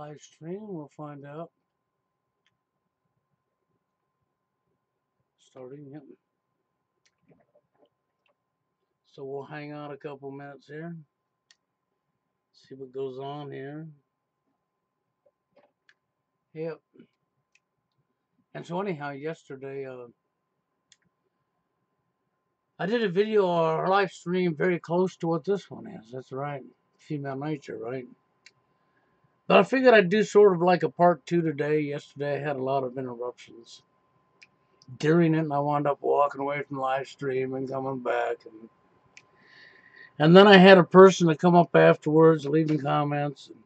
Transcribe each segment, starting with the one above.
live stream. We'll find out. Starting it. So we'll hang out a couple minutes here. See what goes on here. Yep. And so anyhow, yesterday, I did a video or a live stream very close to what this one is. That's right. Female nature, right? But I figured I'd do sort of like a part 2 today. Yesterday I had a lot of interruptions during it, and I wound up walking away from the live stream and coming back. And then I had a person to come up afterwards, leaving comments, and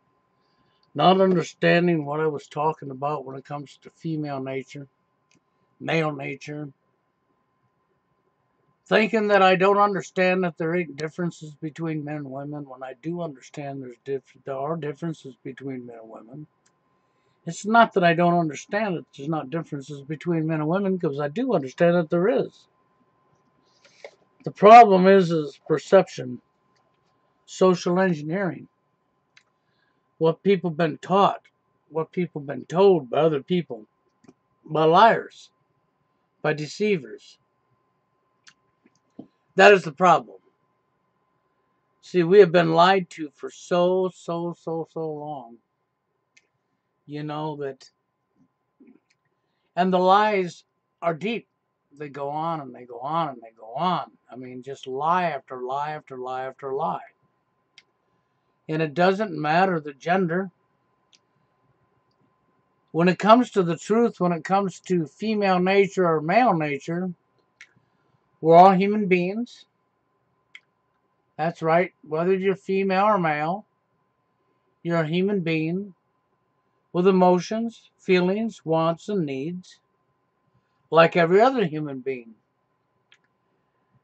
not understanding what I was talking about when it comes to female nature, male nature, thinking that I don't understand that there ain't differences between men and women, when I do understand there are differences between men and women. It's not that I don't understand that there's not differences between men and women, because I do understand that there is. The problem is perception, social engineering, what people have been taught, what people have been told by other people, by liars, by deceivers. That is the problem. See, we have been lied to for so long. You know that, and the lies are deep. They go on and they go on and they go on. I mean, just lie after lie after lie after lie. And it doesn't matter the gender. When it comes to the truth, when it comes to female nature or male nature, we're all human beings. That's right. Whether you're female or male, you're a human being with emotions, feelings, wants, and needs, like every other human being.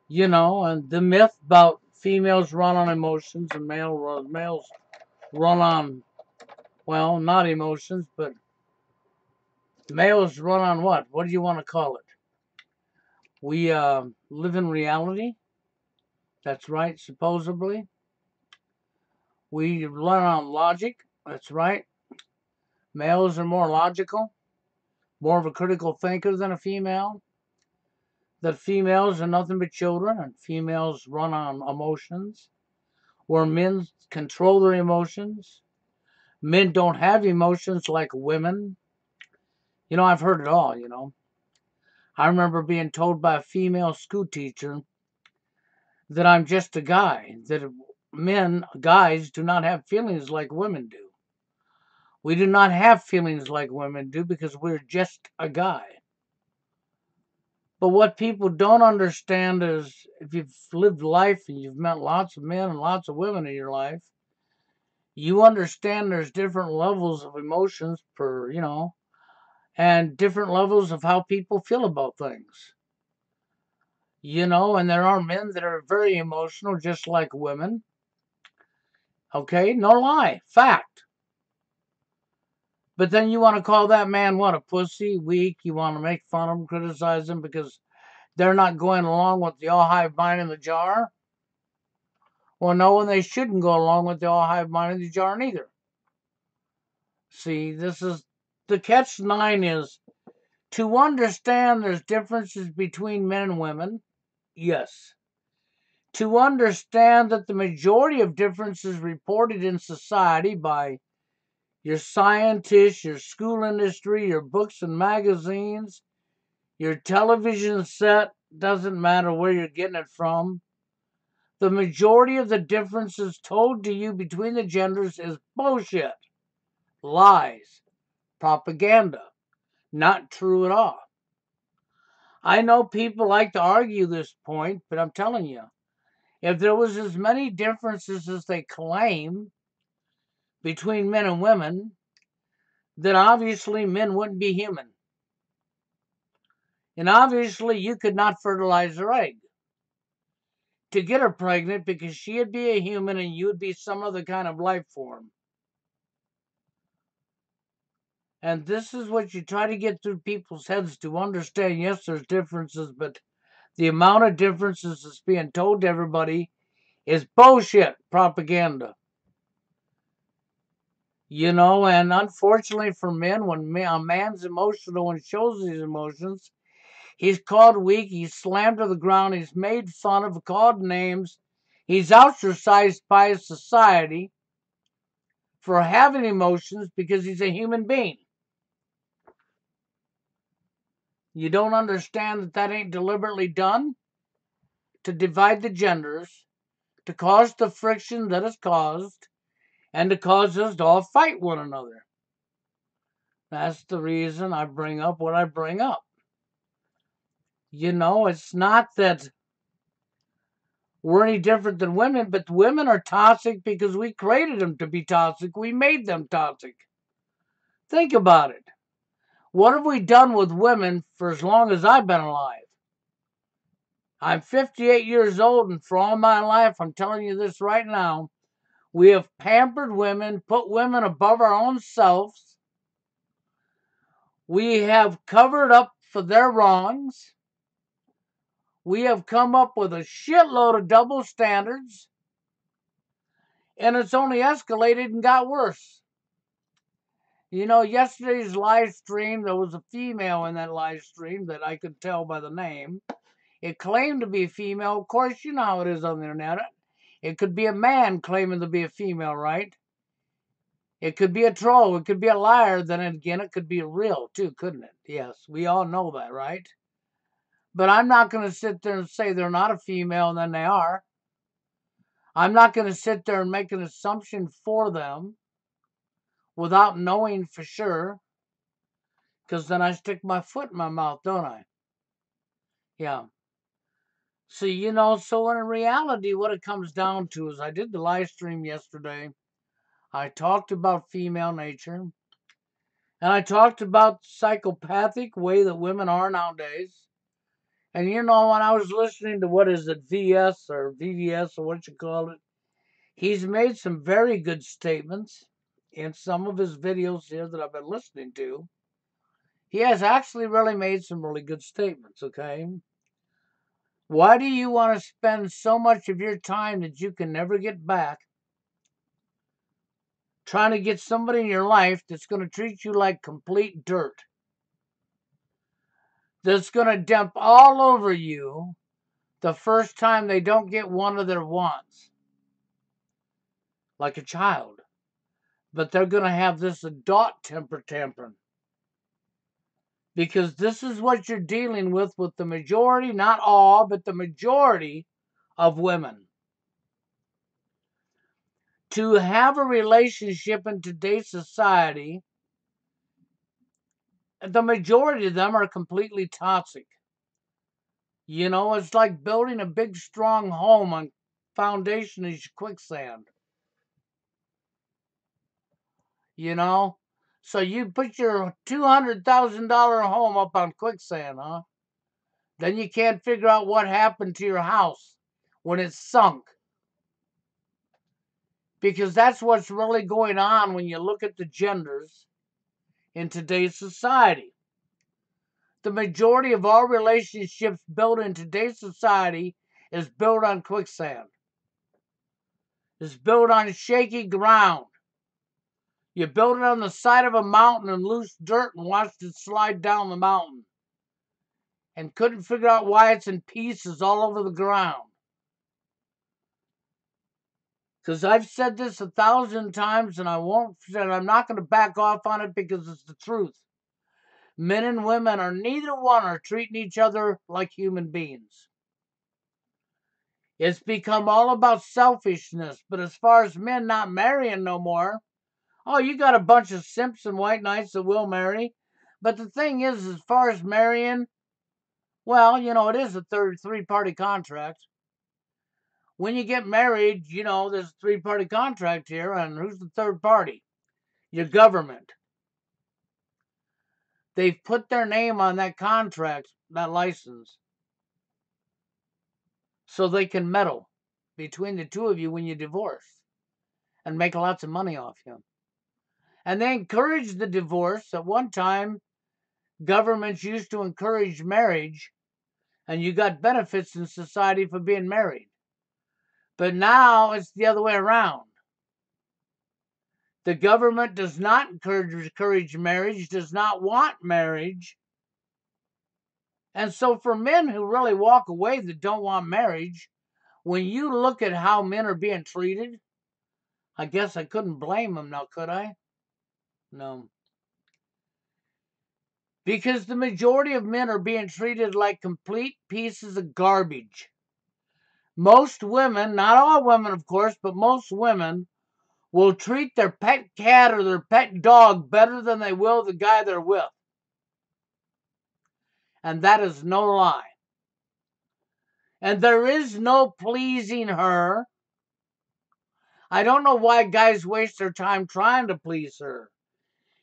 You know, and the myth about females run on emotions and males run on, well, not emotions, but males run on what? What do you want to call it? We live in reality. That's right, supposedly. We run on logic. That's right. Males are more logical, more of a critical thinker than a female. That females are nothing but children, and females run on emotions, where men control their emotions. Men don't have emotions like women. You know, I've heard it all, you know. I remember being told by a female school teacher that I'm just a guy, that guys, do not have feelings like women do. We do not have feelings like women do because we're just a guy. But what people don't understand is, if you've lived life and you've met lots of men and lots of women in your life, you understand there's different levels of emotions and different levels of how people feel about things. And there are men that are very emotional, just like women. Okay, no lie, fact. But then you want to call that man what, a pussy, weak? You want to make fun of him, criticize him because they're not going along with the all hive mind in the jar? Well, no, and they shouldn't go along with the all hive mind in the jar neither. See, this is the catch 9 is to understand there's differences between men and women. Yes. To understand that the majority of differences reported in society by your scientists, your school industry, your books and magazines, your television set, doesn't matter where you're getting it from. The majority of the differences told to you between the genders is bullshit, lies, propaganda, not true at all. I know people like to argue this point, but I'm telling you, if there was as many differences as they claim between men and women, then obviously men wouldn't be human. And obviously you could not fertilize her egg to get her pregnant, because she'd be a human and you'd be some other kind of life form. And this is what you try to get through people's heads to understand. Yes, there's differences, but the amount of differences that's being told to everybody is bullshit propaganda. And unfortunately for men, when a man's emotional and shows his emotions, he's called weak, he's slammed to the ground, he's made fun of, called names, he's ostracized by society for having emotions because he's a human being. You don't understand that that ain't deliberately done to divide the genders, to cause the friction that is caused, and to cause us to all fight one another. That's the reason I bring up what I bring up. It's not that we're any different than women, but women are toxic because we created them to be toxic. We made them toxic. Think about it. What have we done with women for as long as I've been alive? I'm 58 years old, and for all my life, I'm telling you this right now, we have pampered women, put women above our own selves. We have covered up for their wrongs. We have come up with a shitload of double standards, and it's only escalated and got worse. Yesterday's live stream, there was a female in that live stream that I could tell by the name. It claimed to be a female. Of course, you know how it is on the internet. It could be a man claiming to be a female, right? It could be a troll. It could be a liar. Then again, it could be real too, couldn't it? Yes, we all know that, right? But I'm not going to sit there and say they're not a female and then they are. I'm not going to sit there and make an assumption for them without knowing for sure, because then I stick my foot in my mouth, don't I? Yeah. So in reality, what it comes down to is I did the live stream yesterday. I talked about female nature. And I talked about the psychopathic way that women are nowadays. And when I was listening to what is it, VS or VVS or what you call it, he's made some very good statements in some of his videos here that I've been listening to. He has actually really made some really good statements, okay? Why do you want to spend so much of your time that you can never get back trying to get somebody in your life that's going to treat you like complete dirt? That's going to dump all over you the first time they don't get one of their wants, like a child. But they're going to have this adult temper tantrum. Because this is what you're dealing with the majority, not all, but the majority of women. To have a relationship in today's society, the majority of them are completely toxic. It's like building a big, strong home on foundation is quicksand. So you put your $200,000 home up on quicksand, huh? Then you can't figure out what happened to your house when it's sunk. Because that's what's really going on when you look at the genders in today's society. The majority of all relationships built in today's society is built on quicksand. It's built on shaky ground. You built it on the side of a mountain and loose dirt and watched it slide down the mountain. And couldn't figure out why it's in pieces all over the ground. Because I've said this 1,000 times and I'm not going to back off on it because it's the truth. Men and women neither one are treating each other like human beings. It's become all about selfishness. But as far as men not marrying no more, you got a bunch of simps and white knights that will marry. But the thing is, as far as marrying, well, it is a three-party contract. When you get married, there's a three-party contract here, and who's the third party? Your government. They've put their name on that contract, that license, so they can meddle between the two of you when you divorce and make lots of money off you. And they encourage the divorce. At one time, governments used to encourage marriage, and you got benefits in society for being married. But now it's the other way around. The government does not encourage marriage, does not want marriage. And so for men who really walk away that don't want marriage, when you look at how men are being treated, I guess I couldn't blame them now, could I? No. Because the majority of men are being treated like complete pieces of garbage. Most women, not all women of course, but most women will treat their pet cat or their pet dog better than they will the guy they're with. And that is no lie. And there is no pleasing her. I don't know why guys waste their time trying to please her.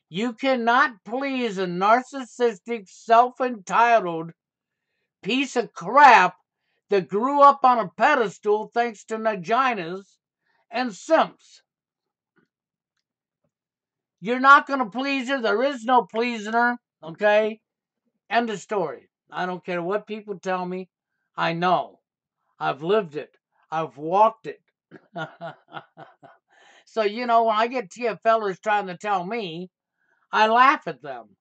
You cannot please a narcissistic, self-entitled piece of crap that grew up on a pedestal thanks to vaginas and simps. You're not going to please her. There is no pleasing her. Okay? End of story. I don't care what people tell me. I know. I've lived it. I've walked it. So, when I get TFLers trying to tell me, I laugh at them.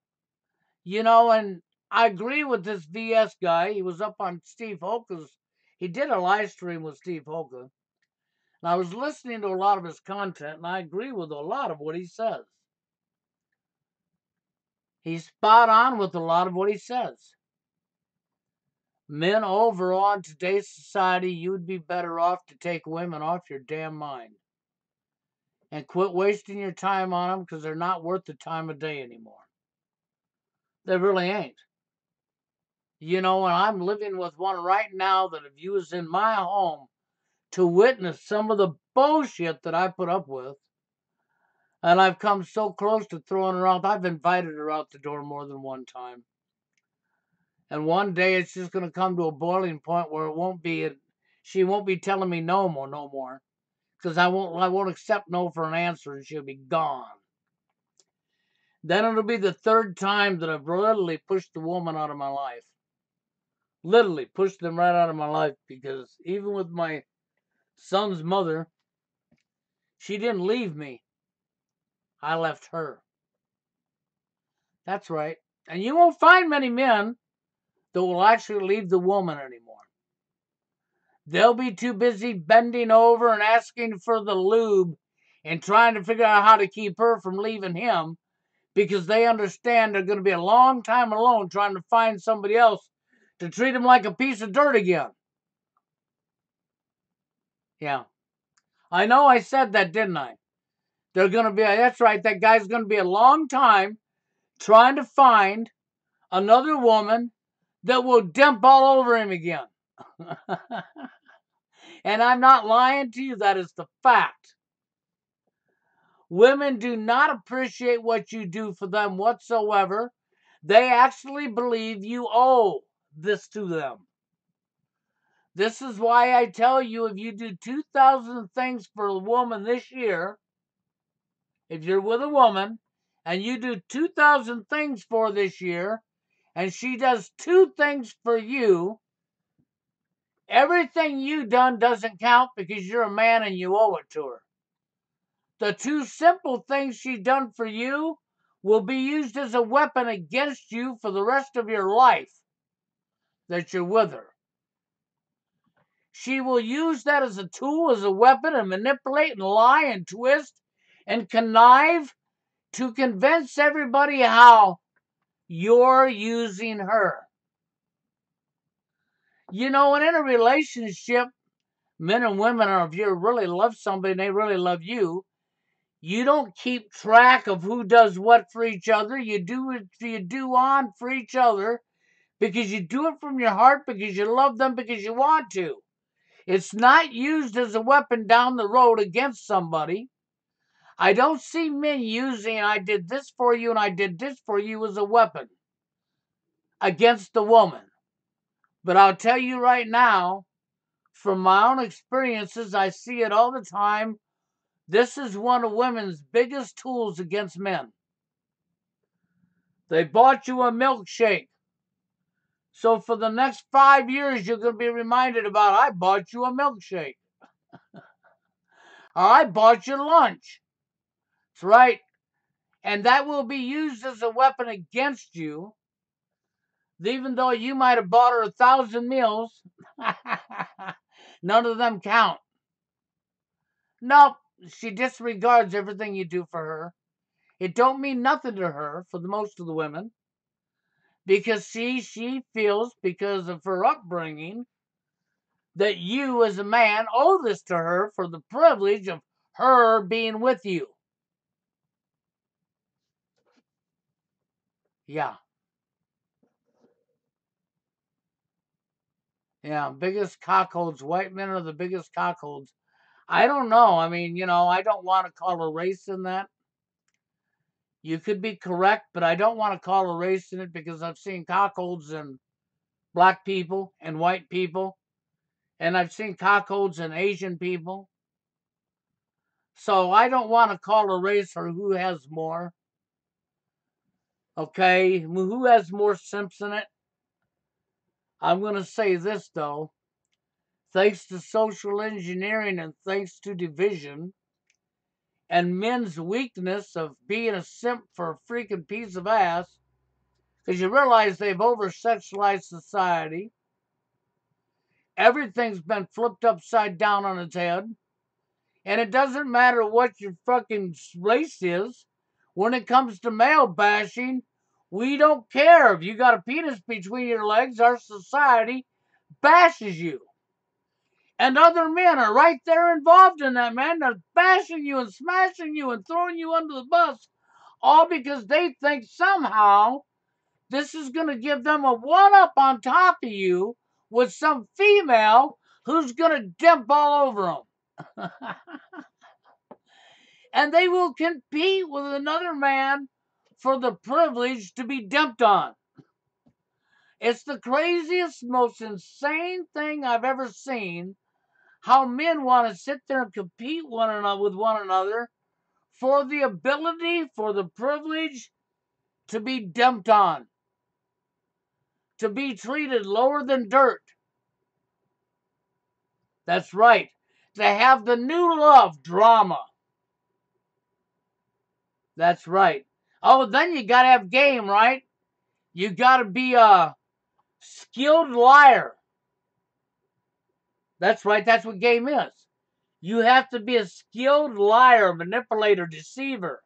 And I agree with this VS guy. He was up on Steve Hoka's. He did a live stream with Steve Hoka. And I was listening to a lot of his content, and I agree with a lot of what he says. He's spot on with a lot of what he says. Men overall in today's society, you would be better off to take women off your damn mind. And quit wasting your time on them because they're not worth the time of day anymore. They really ain't. And I'm living with one right now that if you was in my home to witness some of the bullshit that I put up with, and I've come so close to throwing her out, I've invited her out the door more than one time. And one day it's just going to come to a boiling point where she won't be telling me no more. Because I won't accept no for an answer and she'll be gone. Then it'll be the third time that I've literally pushed the woman out of my life. Literally pushed them right out of my life because even with my son's mother, she didn't leave me. I left her. That's right. And you won't find many men that will actually leave the woman anymore. They'll be too busy bending over and asking for the lube and trying to figure out how to keep her from leaving him because they understand they're going to be a long time alone trying to find somebody else to treat them like a piece of dirt again. Yeah. I know I said that, didn't I? That's right, that guy's going to be a long time trying to find another woman that will dump all over him again. And I'm not lying to you, that is the fact. Women do not appreciate what you do for them whatsoever. They actually believe you owe this to them. This is why I tell you, if you do 2,000 things for a woman this year, if you're with a woman and you do 2,000 things for this year, and she does 2 things for you, everything you done doesn't count because you're a man and you owe it to her. The 2 simple things she done for you will be used as a weapon against you for the rest of your life that you're with her. She will use that as a tool, as a weapon, and manipulate and lie and twist and connive to convince everybody how you're using her. And in a relationship, men and women, or if you really love somebody and they really love you, you don't keep track of who does what for each other. You do what you do on for each other because you do it from your heart, because you love them, because you want to. It's not used as a weapon down the road against somebody. I don't see men using I did this for you and I did this for you as a weapon against the woman. But I'll tell you right now, from my own experiences, I see it all the time. This is one of women's biggest tools against men. They bought you a milkshake. So for the next 5 years, you're going to be reminded about, I bought you a milkshake. Or I bought you lunch. That's right. And that will be used as a weapon against you, even though you might have bought her 1,000 meals. None of them count. Nope, she disregards everything you do for her. It don't mean nothing to her for the most of the women, because she feels, because of her upbringing, that you as a man owe this to her for the privilege of her being with you. Yeah. Yeah, biggest cockholds. White men are the biggest cockholds. I don't know. I mean, I don't want to call a race in that. You could be correct, but I don't want to call a race in it because I've seen cockholds in black people and white people, and I've seen cockholds in Asian people. So I don't want to call a race for who has more. Okay, who has more simps in it? I'm going to say this, though. Thanks to social engineering and thanks to division and men's weakness of being a simp for a freaking piece of ass, because you realize they've over-sexualized society. Everything's been flipped upside down on its head. And it doesn't matter what your fucking race is. When it comes to male bashing, we don't care. If you got a penis between your legs, our society bashes you. And other men are right there involved in that, man. They're bashing you and smashing you and throwing you under the bus, all because they think somehow this is going to give them a one-up on top of you with some female who's going to dump all over them. And they will compete with another man for the privilege to be dumped on. It's the craziest, most insane thing I've ever seen. How men want to sit there and compete with one another for the ability, for the privilege to be dumped on, to be treated lower than dirt. That's right. To have the new love drama. That's right. Oh, then you gotta have game, right? You gotta be a skilled liar. That's right. That's what game is. You have to be a skilled liar, manipulator, deceiver.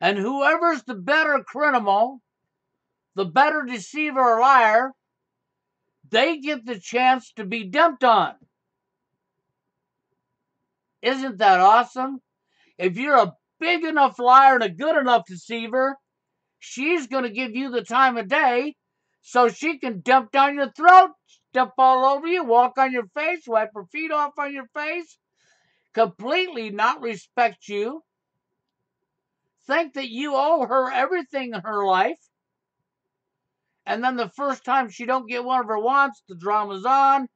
And whoever's the better criminal, the better deceiver or liar, they get the chance to be dumped on. Isn't that awesome? If you're a big enough liar and a good enough deceiver, she's going to give you the time of day so she can dump down your throat, step all over you, walk on your face, wipe her feet off on your face, completely not respect you, think that you owe her everything in her life, and then the first time she don't get one of her wants, the drama's on,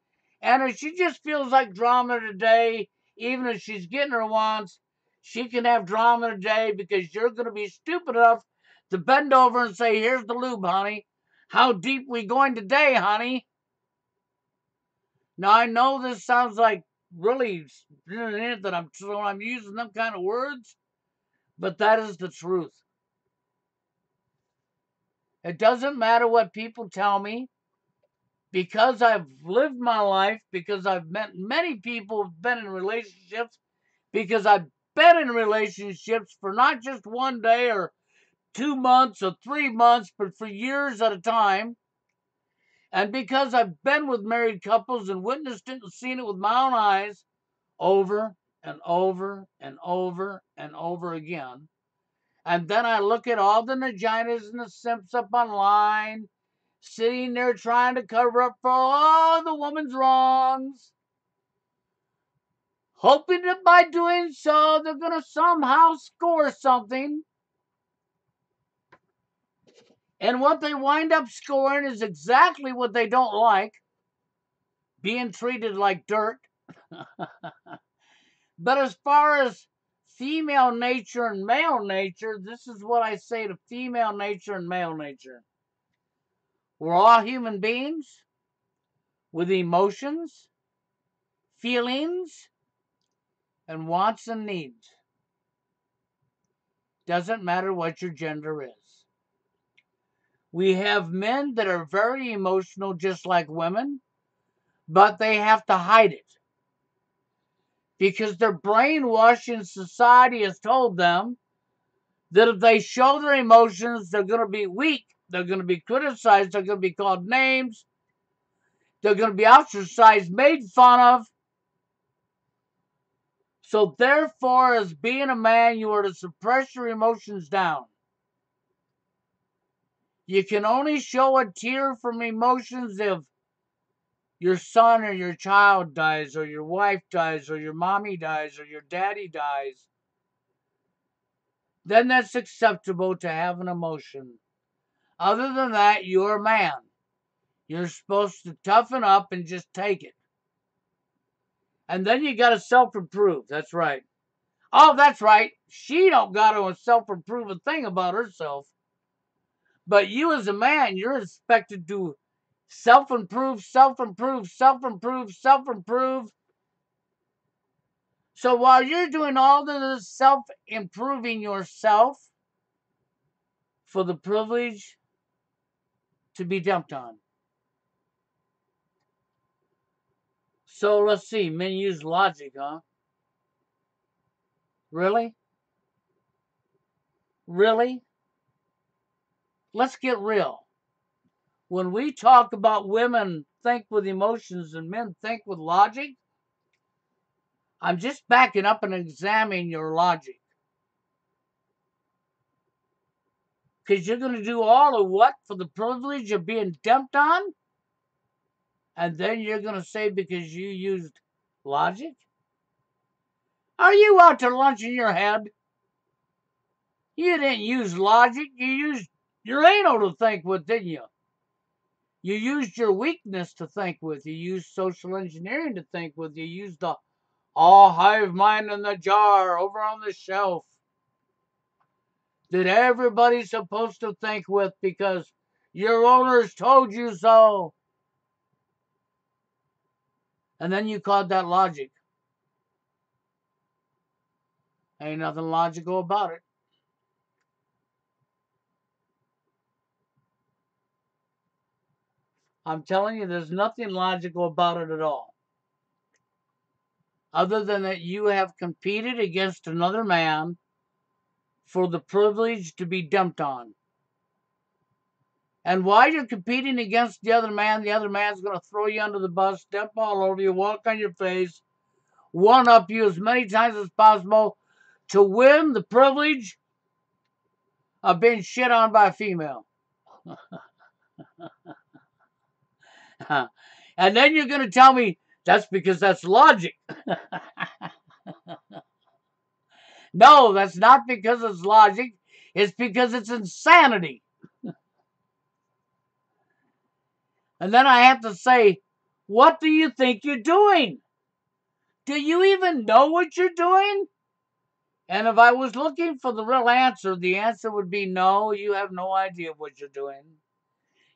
and if she just feels like drama today, even if she's getting her wants, she can have drama today because you're going to be stupid enough to bend over and say, here's the lube, honey. How deep we going today, honey? Now, I know this sounds like really that I'm using them kind of words, but that is the truth. It doesn't matter what people tell me, because I've lived my life, because I've met many people who've been in relationships, because I've been in relationships for not just one day or 2 months or 3 months, but for years at a time. And because I've been with married couples and witnessed it and seen it with my own eyes over and over and over and over again. And then I look at all the vaginas and the simps up online, sitting there trying to cover up for all the woman's wrongs, hoping that by doing so, they're going to somehow score something. And what they wind up scoring is exactly what they don't like, being treated like dirt. But as far as female nature and male nature, this is what I say to female nature and male nature. We're all human beings with emotions, feelings, and wants and needs. Doesn't matter what your gender is. We have men that are very emotional, just like women, but they have to hide it because their brainwashing society has told them that if they show their emotions, they're going to be weak, they're going to be criticized, they're going to be called names, they're going to be ostracized, made fun of. So therefore, as being a man, you are to suppress your emotions down. You can only show a tear from emotions if your son or your child dies, or your wife dies, or your mommy dies, or your daddy dies. Then that's acceptable to have an emotion. Other than that, you're a man. You're supposed to toughen up and just take it. And then you got to self-improve. That's right. Oh, that's right. She don't got to self-improve a thing about herself. But you as a man, you're expected to self-improve, self-improve, self-improve, self-improve. So while you're doing all this self-improving yourself for the privilege to be dumped on. So let's see, men use logic, huh? Really? Really? Let's get real. When we talk about women think with emotions and men think with logic, I'm just backing up and examining your logic. Because you're going to do all of what for the privilege of being dumped on? And then you're going to say because you used logic? Are you out to lunch in your head? You didn't use logic. You used your anal to think with, didn't you? You used your weakness to think with. You used social engineering to think with. You used the all hive mind in the jar over on the shelf that everybody's supposed to think with because your owners told you so. And then you called that logic. Ain't nothing logical about it. I'm telling you, there's nothing logical about it at all. Other than that you have competed against another man for the privilege to be dumped on. And while you're competing against the other man's going to throw you under the bus, step all over you, walk on your face, one up you as many times as possible to win the privilege of being shit on by a female. And then you're going to tell me that's because that's logic. No, that's not because it's logic. It's because it's insanity. And then I have to say, what do you think you're doing? Do you even know what you're doing? And if I was looking for the real answer, the answer would be no, you have no idea what you're doing.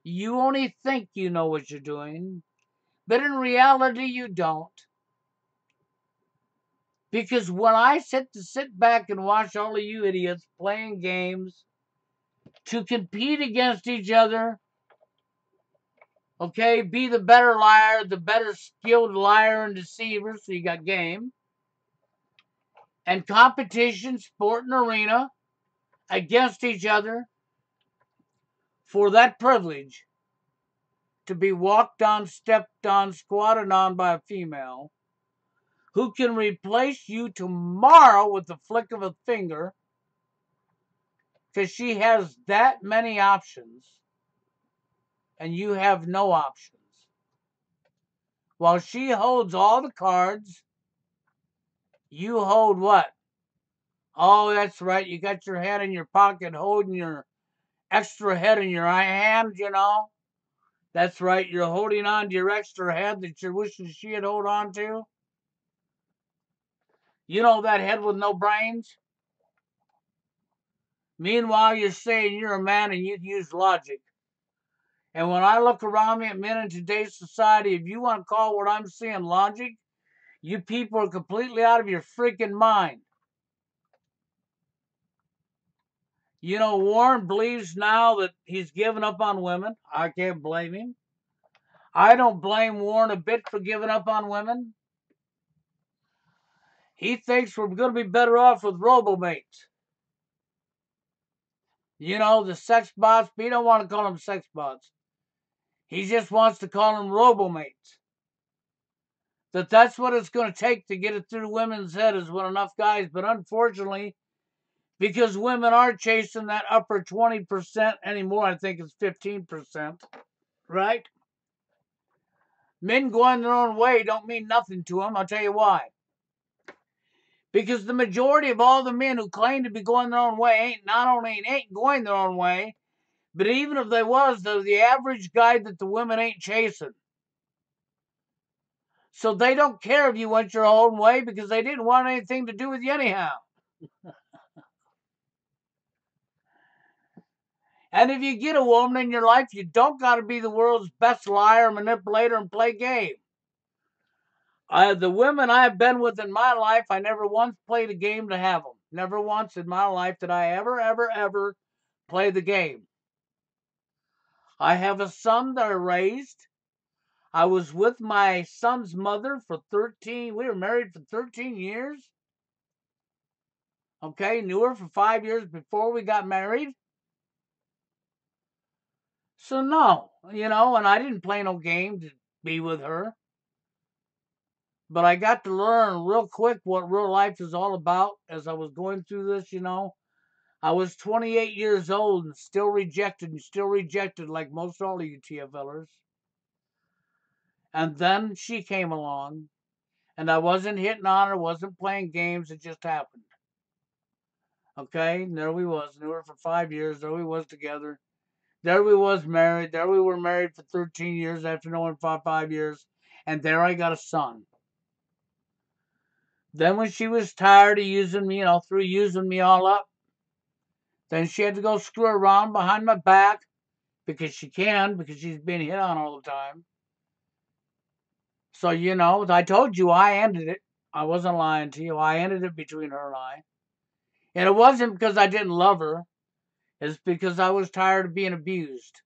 You only think you know what you're doing, but in reality, you don't. Because when I sit back and watch all of you idiots playing games to compete against each other, okay, be the better liar, the better skilled liar and deceiver, so you got game, and competition, sport, and arena against each other for that privilege to be walked on, stepped on, squatted on by a female who can replace you tomorrow with the flick of a finger because she has that many options and you have no options. While she holds all the cards, you hold what? Oh, that's right. You got your head in your pocket holding your extra head in your hand, you know. That's right. You're holding on to your extra head that you're wishing she had hold on to. You know that head with no brains? Meanwhile, you're saying you're a man and you'd use logic. And when I look around me at men in today's society, if you want to call what I'm seeing logic, you people are completely out of your freaking mind. You know, Warren believes now that he's given up on women. I can't blame him. I don't blame Warren a bit for giving up on women. He thinks we're going to be better off with robomates. You know, the sex bots, but he don't want to call them sex bots. He just wants to call them robomates. That's what it's going to take to get it through women's head is when enough guys, but unfortunately, because women are chasing that upper 20% anymore, I think it's 15%, right? Men going their own way don't mean nothing to them. I'll tell you why. Because the majority of all the men who claim to be going their own way ain't going their own way, but even if they was, they're the average guy that the women ain't chasing. So they don't care if you went your own way because they didn't want anything to do with you anyhow. And if you get a woman in your life, you don't got to be the world's best liar, manipulator, and play game. The women I have been with in my life, I never once played a game to have them. Never once in my life did I ever play the game. I have a son that I raised. I was with my son's mother for 13, we were married for 13 years. Okay, knew her for 5 years before we got married. So no, and I didn't play no game to be with her. But I got to learn real quick what real life is all about as I was going through this, I was 28 years old and still rejected like most all of you TFLers. And then she came along, and I wasn't hitting on her, wasn't playing games, it just happened. Okay, and there we was, knew her for 5 years, there we was together. There we was married, there we were married for 13 years after knowing for 5 years, and there I got a son. Then when she was tired of using me, through using me all up, then she had to go screw around behind my back because she's being hit on all the time. So, I told you I ended it. I wasn't lying to you. I ended it between her and I. And it wasn't because I didn't love her. It's because I was tired of being abused.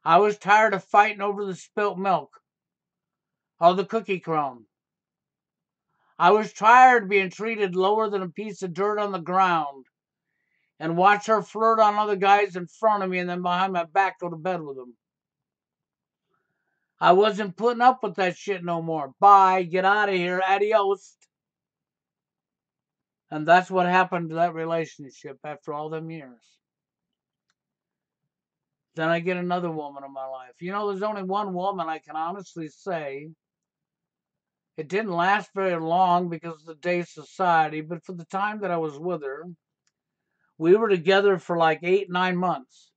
I was tired of fighting over the spilt milk or the cookie crumb. I was tired of being treated lower than a piece of dirt on the ground and watch her flirt on other guys in front of me and then behind my back go to bed with them. I wasn't putting up with that shit no more. Bye, get out of here, adios. And that's what happened to that relationship after all them years. Then I get another woman in my life. There's only one woman I can honestly say. It didn't last very long because of the day society, but for the time that I was with her, we were together for like 8, 9 months.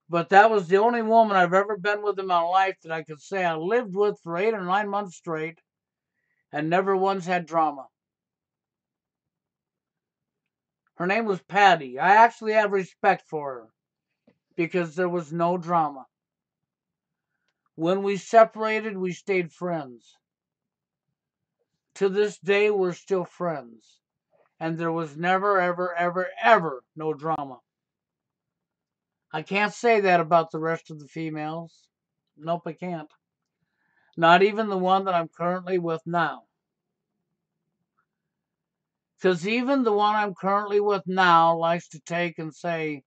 But that was the only woman I've ever been with in my life that I could say I lived with for 8 or 9 months straight and never once had drama. Her name was Patty. I actually have respect for her because there was no drama. When we separated, we stayed friends. To this day, we're still friends. And there was never, ever no drama. I can't say that about the rest of the females. Nope, I can't. Not even the one that I'm currently with now. Because even the one I'm currently with now likes to take and say,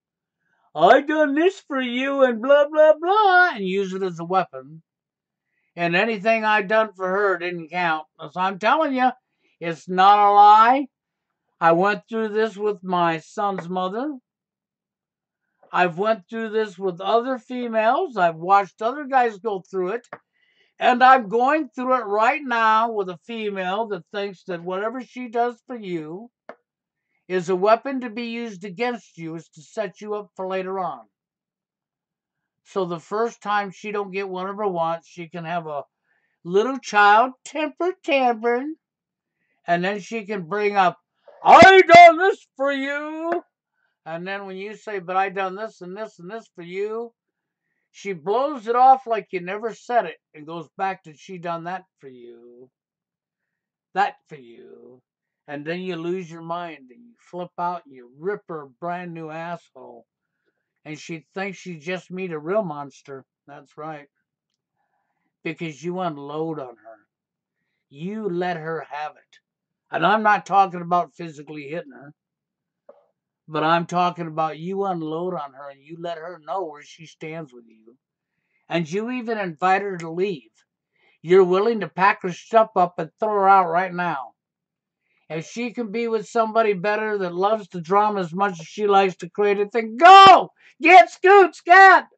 I done this for you and blah, blah, blah, and use it as a weapon. And anything I done for her didn't count. So I'm telling you, it's not a lie. I went through this with my son's mother. I've went through this with other females. I've watched other guys go through it. And I'm going through it right now with a female that thinks that whatever she does for you is a weapon to be used against you, is to set you up for later on. So the first time she don't get one of her wants, she can have a little child temper tantrum, and then she can bring up, I done this for you. And then when you say, but I done this and this and this for you, she blows it off like you never said it and goes back to she done that for you. That for you. And then you lose your mind and you flip out and you rip her a brand new asshole. And she thinks she just meet a real monster. That's right. Because you unload on her. You let her have it. And I'm not talking about physically hitting her, but I'm talking about you unload on her and you let her know where she stands with you. And you even invite her to leave. You're willing to pack her stuff up and throw her out right now. If she can be with somebody better that loves the drama as much as she likes to create it, then go! Get Scoot, scat!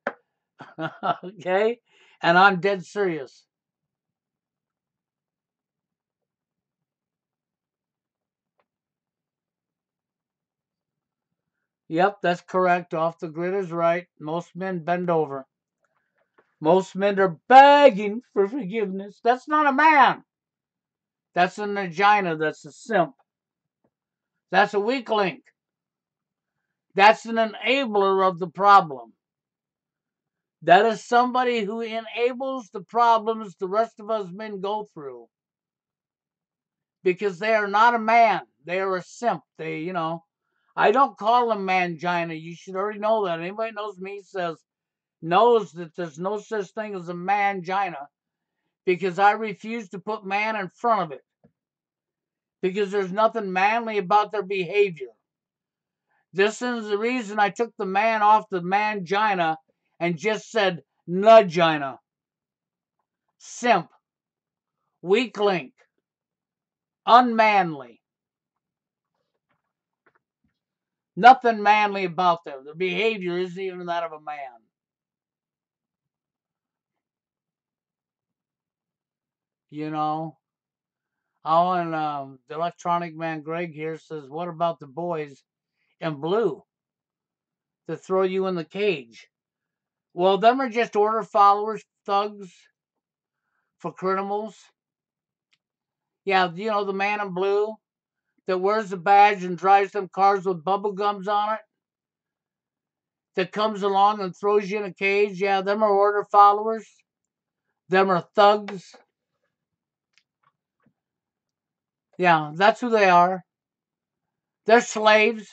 Okay? And I'm dead serious. Yep, that's correct. Off the grid is right. Most men bend over. Most men are begging for forgiveness. That's not a man. That's a vagina. That's a simp. That's a weak link. That's an enabler of the problem. That is somebody who enables the problems the rest of us men go through. Because they are not a man. They are a simp. I don't call them mangina. You should already know that. Anybody knows me knows that there's no such thing as a mangina because I refuse to put man in front of it because there's nothing manly about their behavior. This is the reason I took the man off the mangina and just said nudgina. Simp. Weak link. Unmanly. Nothing manly about them. Their behavior isn't even that of a man. You know? Oh, and the electronic man Greg here says, what about the boys in blue that throw you in the cage? Well, them are just order followers, thugs for criminals. Yeah, the man in blue that wears the badge and drives them cars with bubble gums on it that comes along and throws you in a cage. Yeah, them are order followers. Them are thugs. Yeah, that's who they are. They're slaves.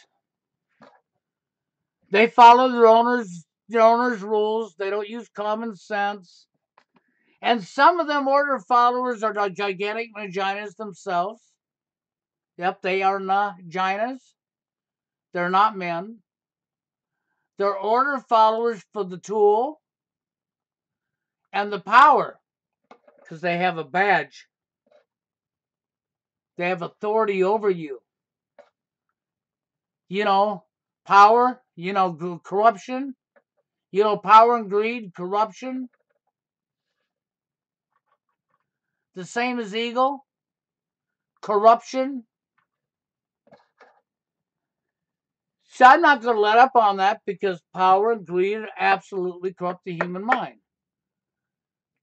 They follow their owner's rules. They don't use common sense. And some of them order followers are gigantic vaginas themselves. Yep, they are vaginas. They're not men. They're order followers for the tool and the power because they have a badge. They have authority over you. Power, corruption, power and greed, corruption. The same as ego, corruption. So I'm not going to let up on that because power and greed absolutely corrupt the human mind.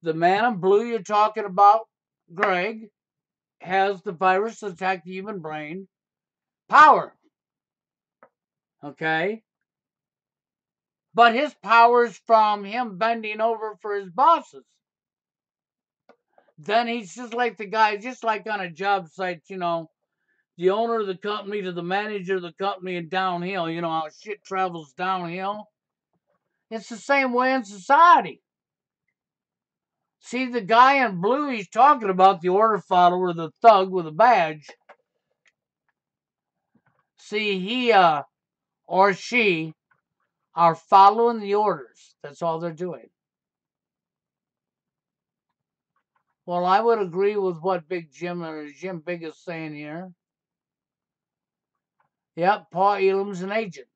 The man in blue you're talking about, Greg, has the virus that attacked the human brain. Power. Okay? But his power's from him bending over for his bosses. Then he's just like the guy, just like on a job site, the owner of the company to the manager of the company and downhill, how shit travels downhill. It's the same way in society. See, the guy in blue he's talking about, the order follower, the thug with a badge. See, he or she are following the orders. That's all they're doing. Well, I would agree with what Big Jim or Jim Big is saying here. Yep, Paul Elam's an agent.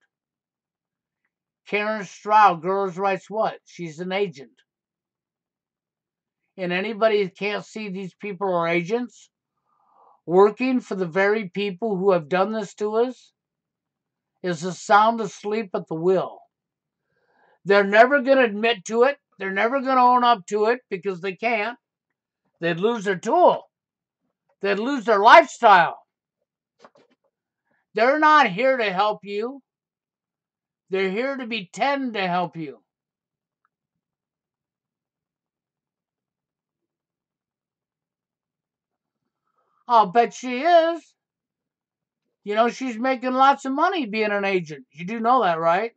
Karen Stroud, Girls' Rights What? She's an agent. And anybody that can't see these people are agents working for the very people who have done this to us is sound asleep at the wheel. They're never going to admit to it. They're never going to own up to it because they can't. They'd lose their tool. They'd lose their lifestyle. They're not here to help you. They're here to be tend to help you. I'll bet she is. You know, she's making lots of money being an agent. You do know that, right?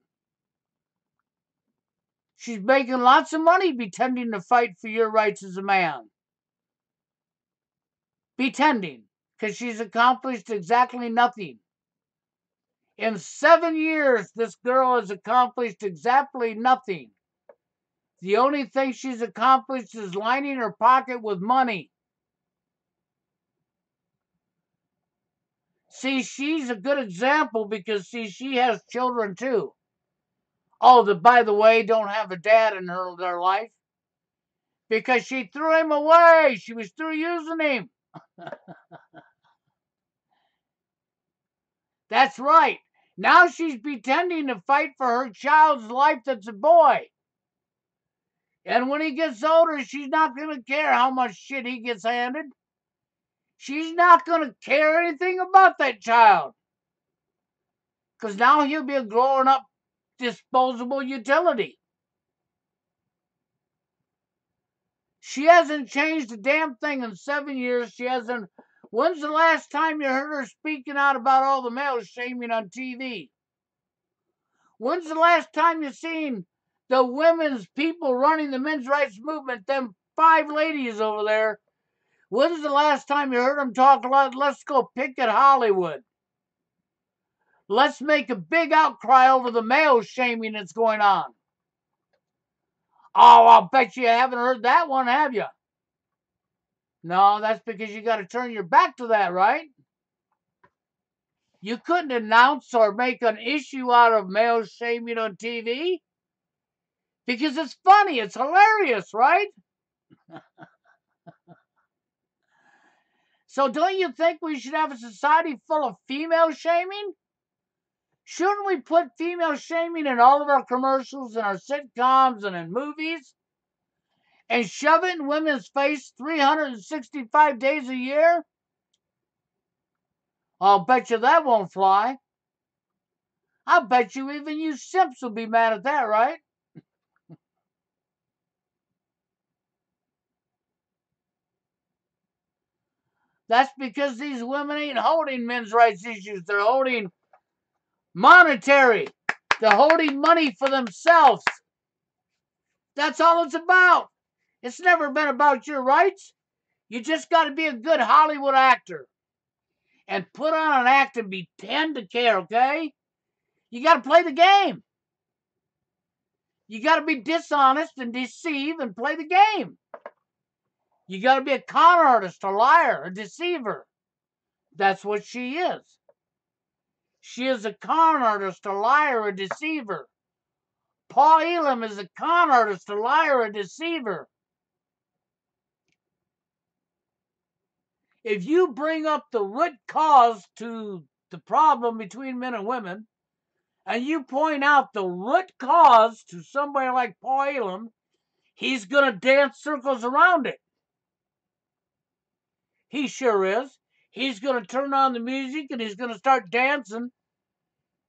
She's making lots of money pretending to fight for your rights as a man. Pretending. Because she's accomplished exactly nothing. In 7 years, this girl has accomplished exactly nothing. The only thing she's accomplished is lining her pocket with money. See, she's a good example because, see, she has children too. Oh, that, by the way, don't have a dad in their life. Because she threw him away. She was through using him. That's right. Now she's pretending to fight for her child's life that's a boy. And when he gets older, she's not going to care how much shit he gets handed. She's not going to care anything about that child. Because now he'll be a growing up disposable utility. She hasn't changed a damn thing in 7 years. She hasn't. When's the last time you heard her speaking out about all the male shaming on TV? When's the last time you seen the women's people running the men's rights movement, them 5 ladies over there? When's the last time you heard them talk about, let's go picket Hollywood? Let's make a big outcry over the male shaming that's going on. Oh, I'll bet you haven't heard that one, have you? No, that's because you got to turn your back to that, right? You couldn't announce or make an issue out of male shaming on TV because it's funny, it's hilarious, right? So don't you think we should have a society full of female shaming? Shouldn't we put female shaming in all of our commercials and our sitcoms and in movies? And shove it in women's face 365 days a year? I'll bet you that won't fly. I bet you even you simps will be mad at that, right? That's because these women ain't holding men's rights issues. They're holding monetary. They're holding money for themselves. That's all it's about. It's never been about your rights. You just got to be a good Hollywood actor and put on an act and pretend to care, okay? You got to play the game. You got to be dishonest and deceive and play the game. You got to be a con artist, a liar, a deceiver. That's what she is. She is a con artist, a liar, a deceiver. Paul Elam is a con artist, a liar, a deceiver. If you bring up the root cause to the problem between men and women, and you point out the root cause to somebody like Paul Elam, he's going to dance circles around it. He sure is. He's going to turn on the music and he's going to start dancing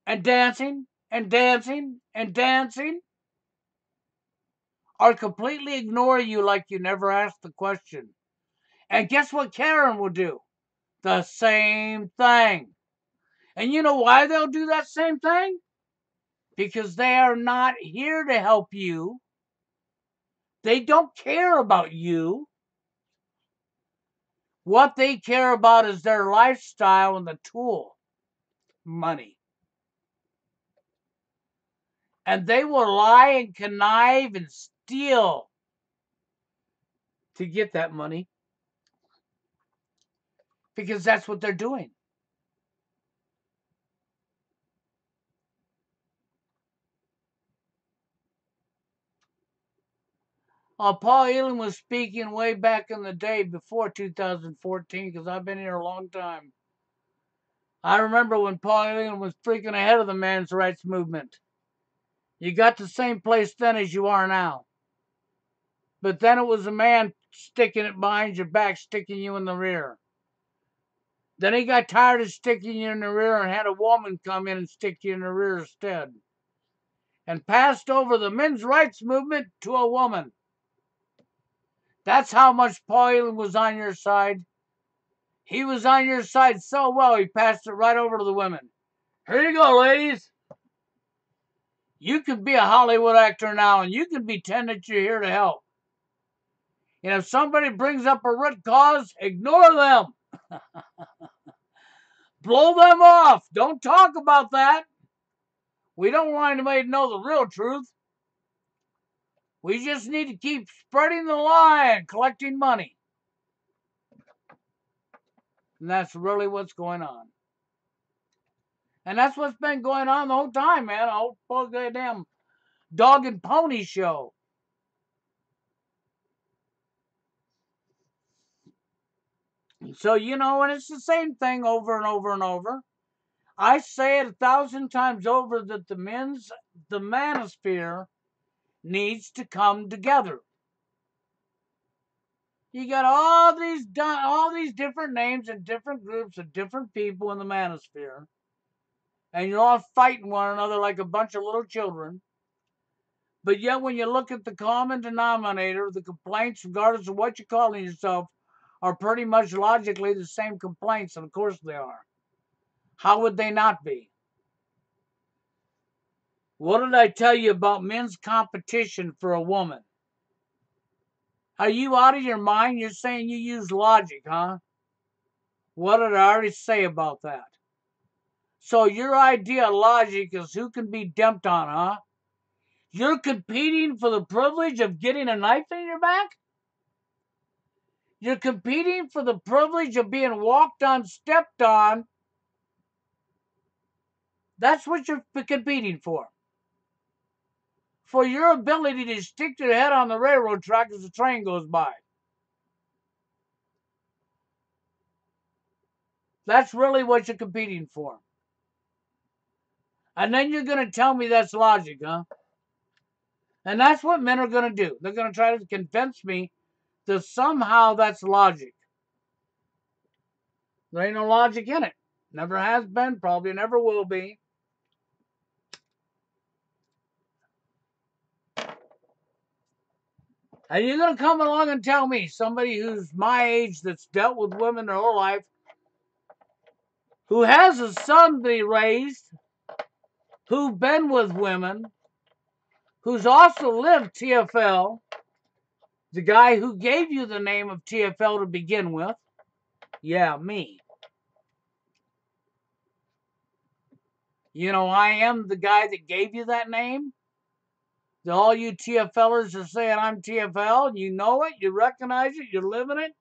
and dancing and dancing and dancing, or completely ignore you like you never asked the question. And guess what Karen will do? The same thing. And you know why they'll do that same thing? Because they are not here to help you. They don't care about you. What they care about is their lifestyle and the tool, money. And they will lie and connive and steal to get that money because that's what they're doing. Paul Elam was speaking way back in the day before 2014 because I've been here a long time. I remember when Paul Elam was freaking ahead of the men's rights movement. You got the same place then as you are now. But then it was a man sticking it behind your back, sticking you in the rear. Then he got tired of sticking you in the rear and had a woman come in and stick you in the rear instead. And passed over the men's rights movement to a woman. That's how much Paul Elam was on your side. He was on your side so well, he passed it right over to the women. Here you go, ladies. You could be a Hollywood actor now, and you can pretend that you're here to help. And if somebody brings up a root cause, ignore them. Blow them off. Don't talk about that. We don't want anybody to know the real truth. We just need to keep spreading the lie and collecting money. And that's really what's going on. And that's what's been going on the whole time, man. The whole goddamn dog and pony show. So, and it's the same thing over and over and over. I say it 1,000 times over that the manosphere needs to come together. You got all these different names and different groups of different people in the manosphere, and you're all fighting one another like a bunch of little children. But yet, when you look at the common denominator, the complaints, regardless of what you're calling yourself, are pretty much logically the same complaints, and of course they are. How would they not be? What did I tell you about men's competition for a woman? Are you out of your mind? You're saying you use logic, huh? What did I already say about that? So your idea of logic is who can be dumped on, huh? You're competing for the privilege of getting a knife in your back? You're competing for the privilege of being walked on, stepped on. That's what you're competing for. For your ability to stick your head on the railroad track as the train goes by. That's really what you're competing for. And then you're going to tell me that's logic, huh? And that's what men are going to do. They're going to try to convince me that somehow that's logic. There ain't no logic in it. Never has been, probably never will be. And you're going to come along and tell me, somebody who's my age that's dealt with women their whole life, who has a son that he raised, who's been with women, who's also lived TFL, the guy who gave you the name of TFL to begin with, yeah, me. I am the guy that gave you that name. All you TFLers are saying I'm TFL. You know it. You recognize it. You're living it.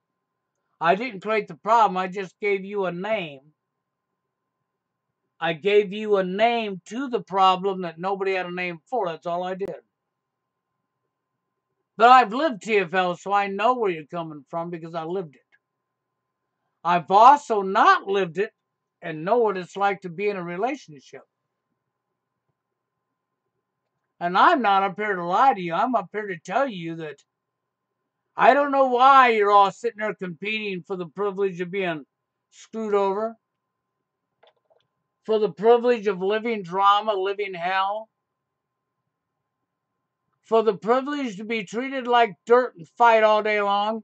I didn't create the problem. I just gave you a name. I gave you a name to the problem that nobody had a name for. That's all I did. But I've lived TFL, so I know where you're coming from because I lived it. I've also not lived it and know what it's like to be in a relationship. And I'm not up here to lie to you. I'm up here to tell you that I don't know why you're all sitting there competing for the privilege of being screwed over, for the privilege of living drama, living hell, for the privilege to be treated like dirt and fight all day long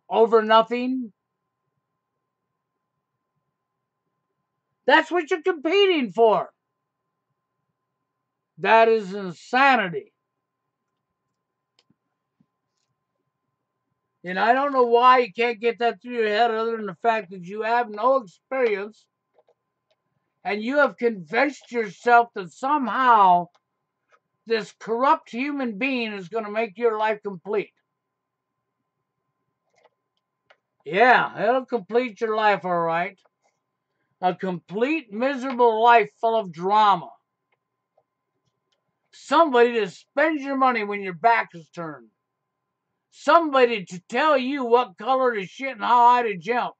over nothing. That's what you're competing for. That is insanity. And I don't know why you can't get that through your head other than the fact that you have no experience and you have convinced yourself that somehow this corrupt human being is going to make your life complete. Yeah, it'll complete your life, all right. A complete, miserable life full of drama. Somebody to spend your money when your back is turned. Somebody to tell you what color to shit and how high to jump.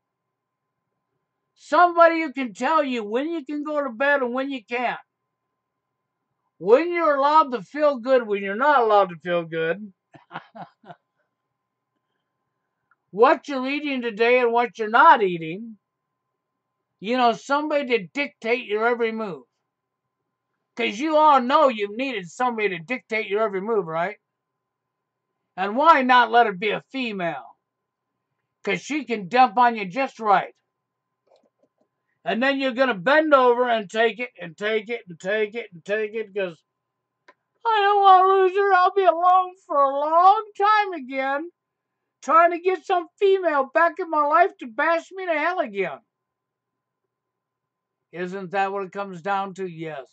Somebody who can tell you when you can go to bed and when you can't. When you're allowed to feel good, when you're not allowed to feel good. What you're eating today and what you're not eating. Somebody to dictate your every move. Because you all know you've needed somebody to dictate your every move, right? And why not let it be a female? because she can dump on you just right. And then you're going to bend over and take it and take it and take it and take it because I don't want to lose her. I'll be alone for a long time again, trying to get some female back in my life to bash me to hell again. Isn't that what it comes down to? Yes.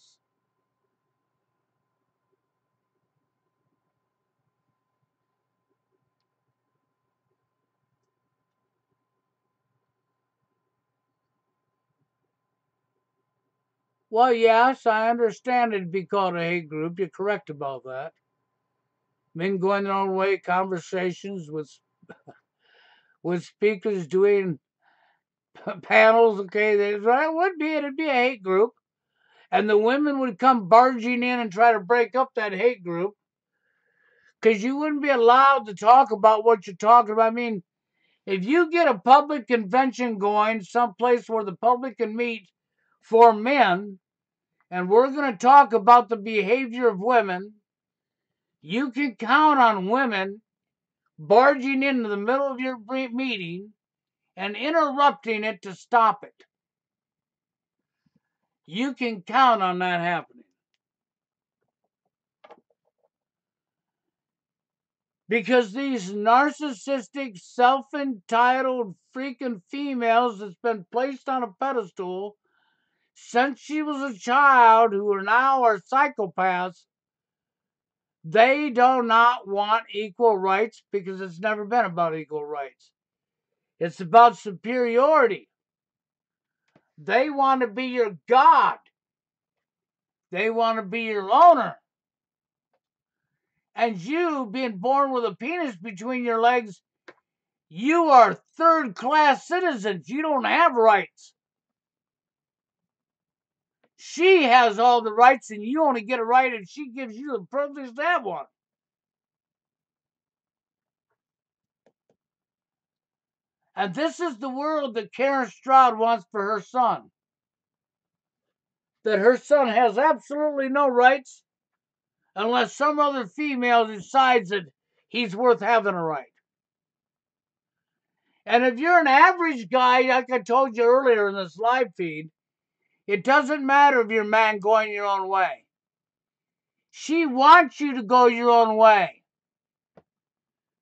Well, yes, I understand it'd be called a hate group. You're correct about that. Men going their own way, conversations with speakers doing panels. Okay, it'd be a hate group, and the women would come barging in and try to break up that hate group because you wouldn't be allowed to talk about what you're talking about. I mean, if you get a public convention going someplace where the public can meet for men, and we're going to talk about the behavior of women, you can count on women barging into the middle of your meeting and interrupting it to stop it. You can count on that happening. Because these narcissistic, self-entitled freaking females that's been placed on a pedestal since she was a child, who are now are psychopaths, they do not want equal rights because it's never been about equal rights. It's about superiority. They want to be your God. They want to be your owner. And you, being born with a penis between your legs, you are third-class citizens. You don't have rights. She has all the rights, and you only get a right if she gives you the privilege to have one. And this is the world that Karen Stroud wants for her son. That her son has absolutely no rights unless some other female decides that he's worth having a right. And if you're an average guy, like I told you earlier in this live feed, it doesn't matter if you're a man going your own way. She wants you to go your own way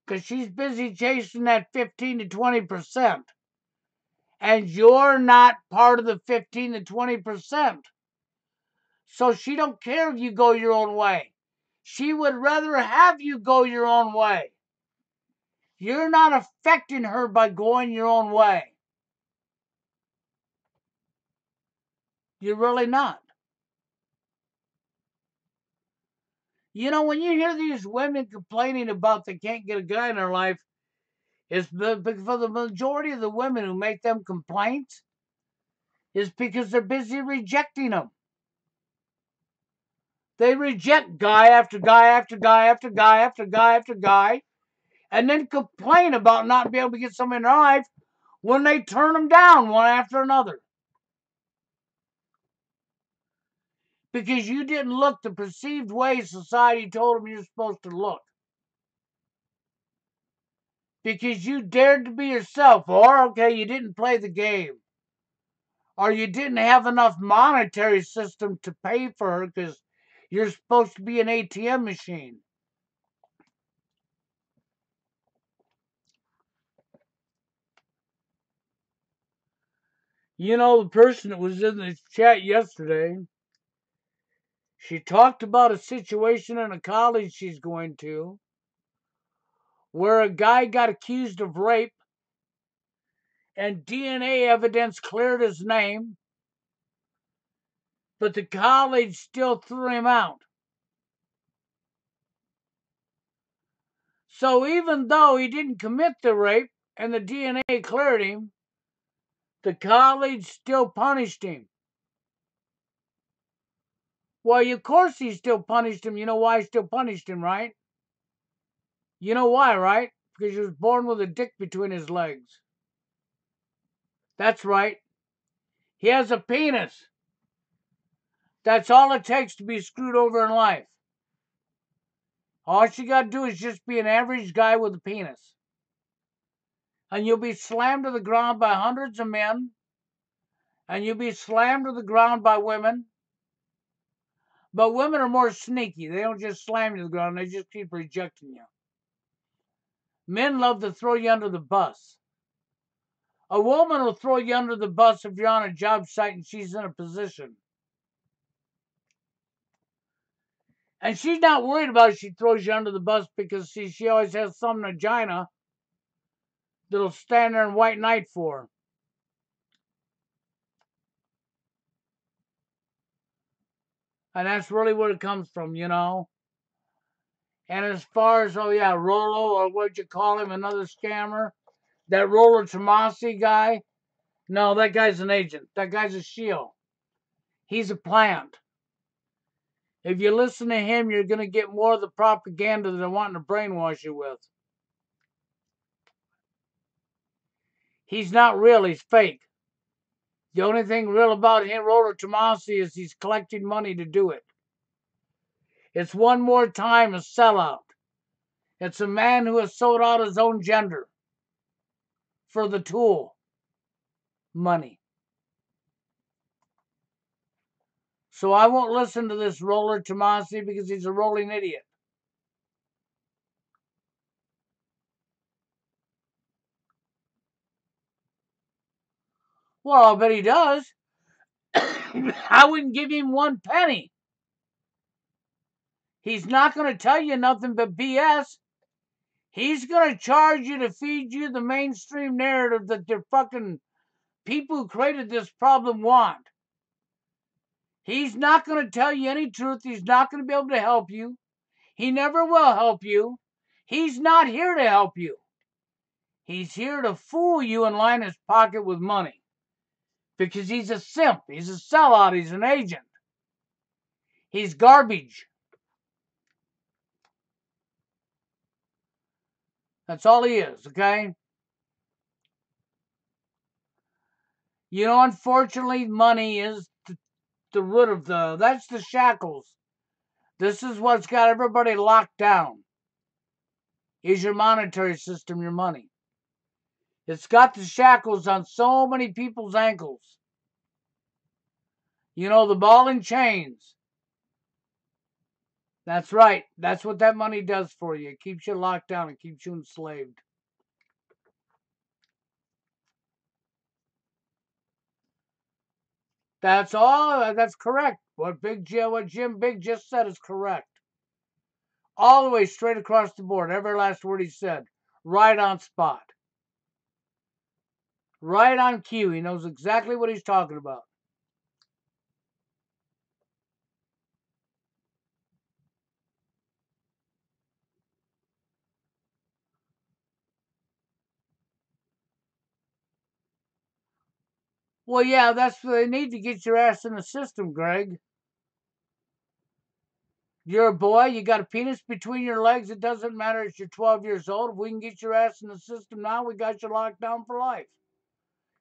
because she's busy chasing that 15 to 20%. And you're not part of the 15 to 20%. So she don't care if you go your own way. She would rather have you go your own way. You're not affecting her by going your own way. You're really not. You know, when you hear these women complaining about they can't get a guy in their life, it's for the majority of the women who make them complaints is because they're busy rejecting them. They reject guy after guy after guy after guy after guy after guy, and then complain about not being able to get someone in their life when they turn them down one after another. Because you didn't look the perceived way society told them you're supposed to look. Because you dared to be yourself, or okay, you didn't play the game. Or you didn't have enough monetary system to pay for her because you're supposed to be an ATM machine. You know, the person that was in the chat yesterday, she talked about a situation in a college she's going to where a guy got accused of rape and DNA evidence cleared his name, but the college still threw him out. So even though he didn't commit the rape and the DNA cleared him, the college still punished him. Well, of course he still punished him. You know why he still punished him, right? You know why, right? Because he was born with a dick between his legs. That's right. He has a penis. That's all it takes to be screwed over in life. All you got to do is just be an average guy with a penis. and you'll be slammed to the ground by hundreds of men, and you'll be slammed to the ground by women. But women are more sneaky. They don't just slam you to the ground, they just keep rejecting you. Men love to throw you under the bus. A woman will throw you under the bus if you're on a job site and she's in a position. And she's not worried about if she throws you under the bus because she always has some vagina that'll stand there and white knight for her. And that's really where it comes from, you know. And as far as, oh yeah, Rolo, or what'd you call him, another scammer, that Rollo Tomasi guy, no, that guy's an agent. That guy's a shield. He's a plant. If you listen to him, you're going to get more of the propaganda that they're wanting to brainwash you with. He's not real, he's fake. The only thing real about him, Rollo Tomasi, is he's collecting money to do it. It's one more time a sellout. It's a man who has sold out his own gender for the tool, money. So I won't listen to this Rollo Tomasi because he's a rolling idiot. Well, I'll bet he does. I wouldn't give him one penny. He's not going to tell you nothing but BS. He's going to charge you to feed you the mainstream narrative that the fucking people who created this problem want. He's not going to tell you any truth. He's not going to be able to help you. He never will help you. He's not here to help you. He's here to fool you and line his pocket with money. Because he's a simp. He's a sellout. He's an agent. He's garbage. That's all he is, okay? You know, unfortunately, money is the root of that's the shackles. This is what's got everybody locked down. Is your monetary system, your money. It's got the shackles on so many people's ankles. You know, the ball and chains. That's right. That's what that money does for you. It keeps you locked down. It keeps you enslaved. That's all. That's correct. What Jim Big just said is correct. All the way straight across the board. Every last word he said. Right on spot. Right on cue. He knows exactly what he's talking about. Well, yeah, that's what they need to get your ass in the system, Greg. You're a boy, you got a penis between your legs, it doesn't matter if you're 12 years old. If we can get your ass in the system now, we got you locked down for life.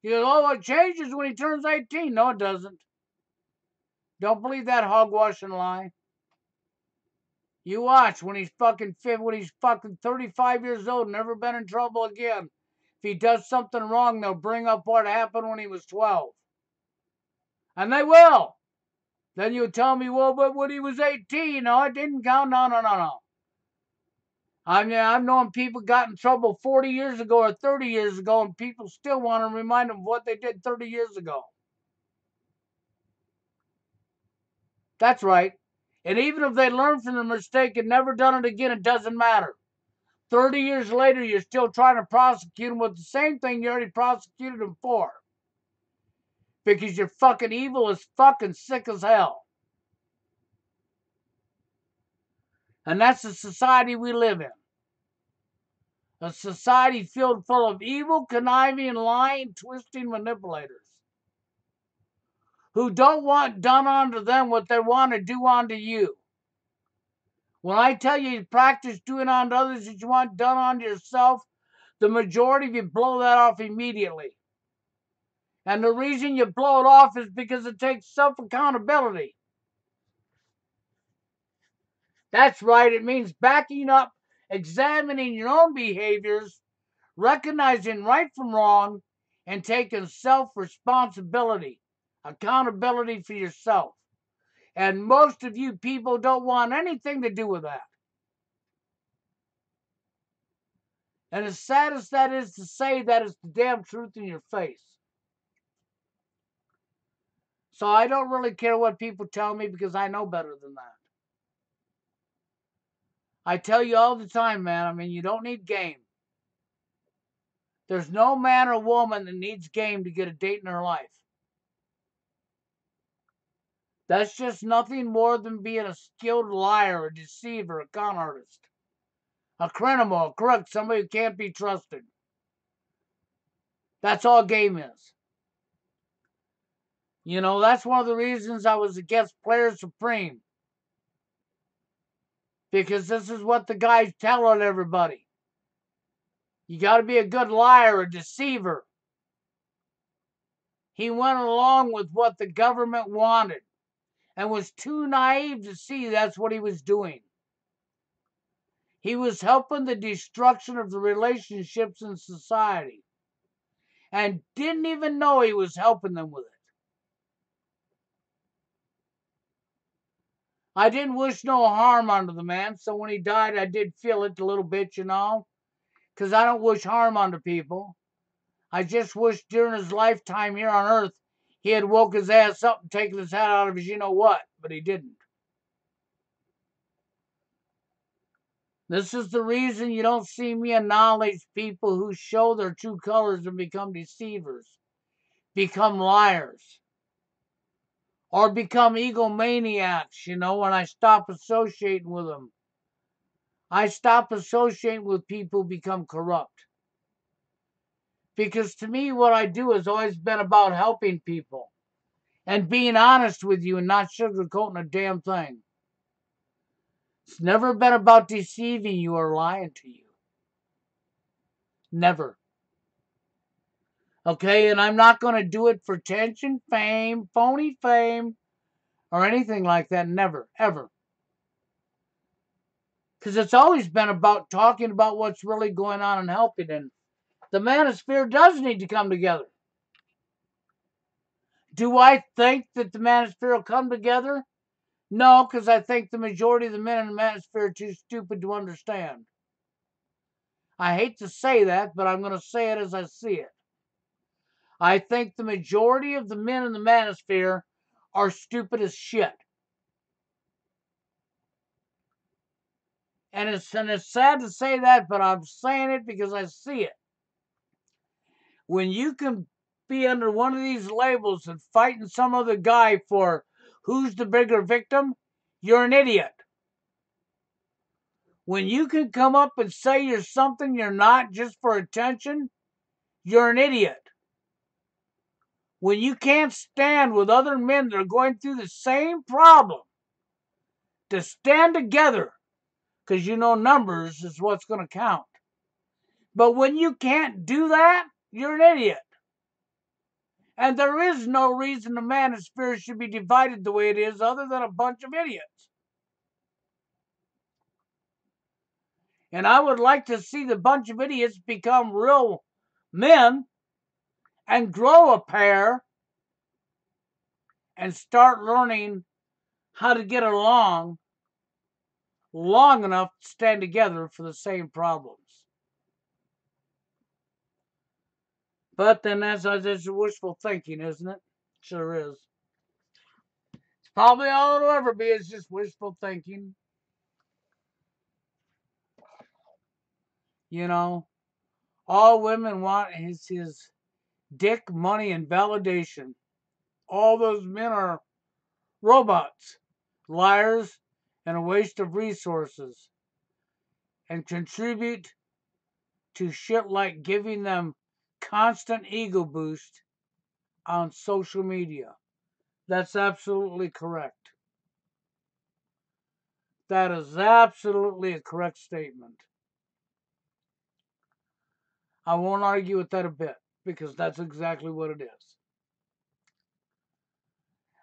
You go, oh, it changes when he turns 18. No, it doesn't. Don't believe that hogwash and lie. You watch when he's fucking 35 years old, never been in trouble again. If he does something wrong, they'll bring up what happened when he was 12. And they will. Then you tell me, well, but when he was 18, no, it didn't count. No. I've known people got in trouble 40 years ago or 30 years ago, and people still want to remind them of what they did 30 years ago. That's right. And even if they learn from their mistake and never done it again, it doesn't matter. 30 years later, you're still trying to prosecute them with the same thing you already prosecuted them for. Because you're fucking evil as fucking sick as hell. And that's the society we live in. A society filled full of evil, conniving, lying, twisting manipulators who don't want done unto them what they want to do unto you. When I tell you practice doing unto others that you want done unto yourself, the majority of you blow that off immediately. And the reason you blow it off is because it takes self-accountability. That's right, it means backing up, examining your own behaviors, recognizing right from wrong and taking self-responsibility, accountability for yourself. And most of you people don't want anything to do with that. And as sad as that is to say, that is the damn truth in your face. So I don't really care what people tell me because I know better than that. I tell you all the time, man, I mean, you don't need game. There's no man or woman that needs game to get a date in their life. That's just nothing more than being a skilled liar, a deceiver, a con artist, a criminal, a crook, somebody who can't be trusted. That's all game is. You know, that's one of the reasons I was against Player Supreme. Because this is what the guy's telling everybody. You got to be a good liar, a deceiver. He went along with what the government wanted and was too naive to see that's what he was doing. He was helping the destruction of the relationships in society and didn't even know he was helping them with it. I didn't wish no harm onto the man, so when he died, I did feel it a little bit, you know, because I don't wish harm onto people. I just wish during his lifetime here on Earth, he had woke his ass up and taken his hat out of his you-know-what, but he didn't. This is the reason you don't see me acknowledge people who show their true colors and become deceivers, become liars, or become egomaniacs, you know, when I stop associating with them. I stop associating with people who become corrupt. Because to me, what I do has always been about helping people and being honest with you and not sugarcoating a damn thing. It's never been about deceiving you or lying to you. Never. Okay, and I'm not going to do it for attention, fame, phony fame, or anything like that. Never, ever. Because it's always been about talking about what's really going on and helping. And the manosphere does need to come together. Do I think that the manosphere will come together? No, because I think the majority of the men in the manosphere are too stupid to understand. I hate to say that, but I'm going to say it as I see it. I think the majority of the men in the manosphere are stupid as shit. And it's sad to say that, but I'm saying it because I see it. When you can be under one of these labels and fighting some other guy for who's the bigger victim, you're an idiot. When you can come up and say you're something you're not just for attention, you're an idiot. When you can't stand with other men that are going through the same problem, to stand together, because you know numbers is what's going to count. But when you can't do that, you're an idiot. And there is no reason the manosphere should be divided the way it is other than a bunch of idiots. And I would like to see the bunch of idiots become real men and grow a pair and start learning how to get along long enough to stand together for the same problems. But then that's wishful thinking, isn't it? Sure is. It's probably all it'll ever be is just wishful thinking. You know, all women want is his dick, money, and validation. All those men are robots, liars, and a waste of resources, and contribute to shit like giving them constant ego boost on social media. That's absolutely correct. That is absolutely a correct statement. I won't argue with that a bit because that's exactly what it is.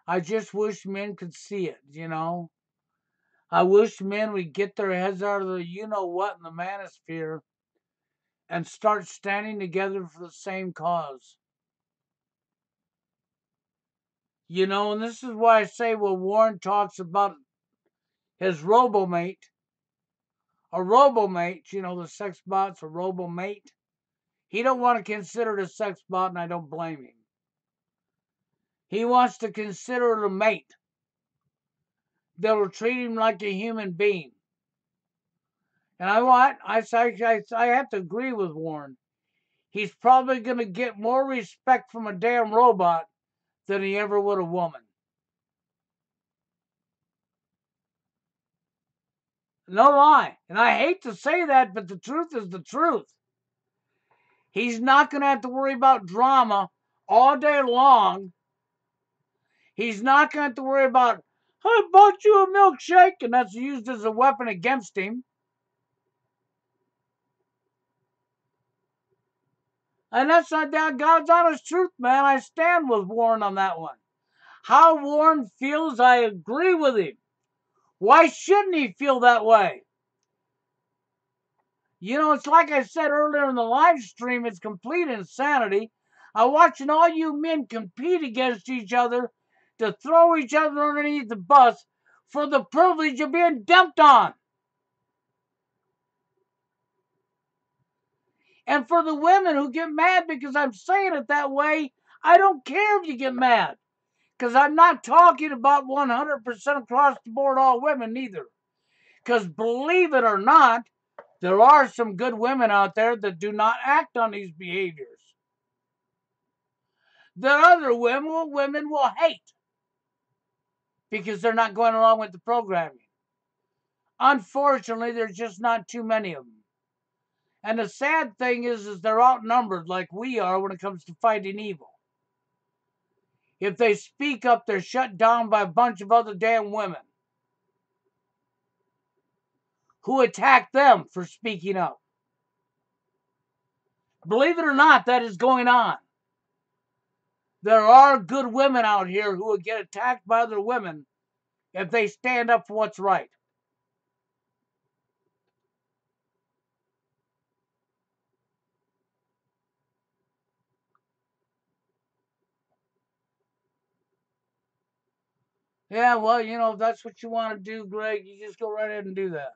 I just wish men could see it, you know. I wish men would get their heads out of the you know what in the manosphere and start standing together for the same cause. You know, and this is why I say when Warren talks about his robomate, you know, the sex bot's a robomate. He don't want to consider it a sex bot, and I don't blame him. He wants to consider it a mate that will treat him like a human being. And I have to agree with Warren. He's probably going to get more respect from a damn robot than he ever would a woman. No lie. And I hate to say that, but the truth is the truth. He's not going to have to worry about drama all day long. He's not going to have to worry about, I bought you a milkshake, and that's used as a weapon against him. And that's not that God's honest truth, man. I stand with Warren on that one. How Warren feels, I agree with him. Why shouldn't he feel that way? You know, it's like I said earlier in the live stream, it's complete insanity. I'm watching all you men compete against each other to throw each other underneath the bus for the privilege of being dumped on. And for the women who get mad because I'm saying it that way, I don't care if you get mad. Because I'm not talking about 100% across the board all women either. Because believe it or not, there are some good women out there that do not act on these behaviors. The other women will hate because they're not going along with the programming. Unfortunately, there's just not too many of them. And the sad thing is they're outnumbered like we are when it comes to fighting evil. If they speak up, they're shut down by a bunch of other damn women who attack them for speaking up. Believe it or not, that is going on. There are good women out here who will get attacked by other women if they stand up for what's right. Yeah, well, you know, if that's what you want to do, Greg, you just go right ahead and do that.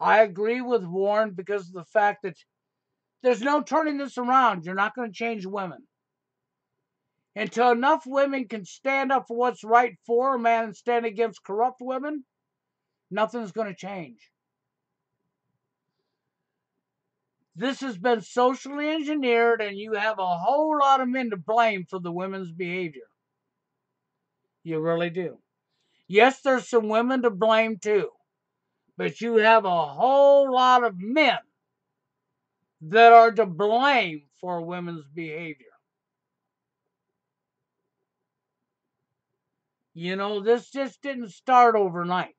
I agree with Warren because of the fact that there's no turning this around. You're not going to change women. Until enough women can stand up for what's right for a man and stand against corrupt women, nothing's going to change. This has been socially engineered, and you have a whole lot of men to blame for the women's behavior. You really do. Yes, there's some women to blame too, but you have a whole lot of men that are to blame for women's behavior. You know, this just didn't start overnight.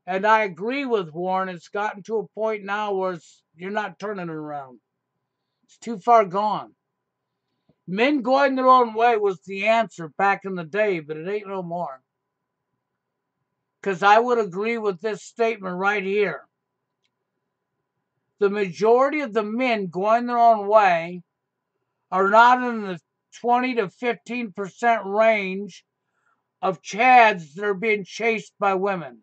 And I agree with Warren. It's gotten to a point now where you're not turning it around. It's too far gone. Men going their own way was the answer back in the day, but it ain't no more. Because I would agree with this statement right here. The majority of the men going their own way are not in the 20 to 15% range of chads that are being chased by women.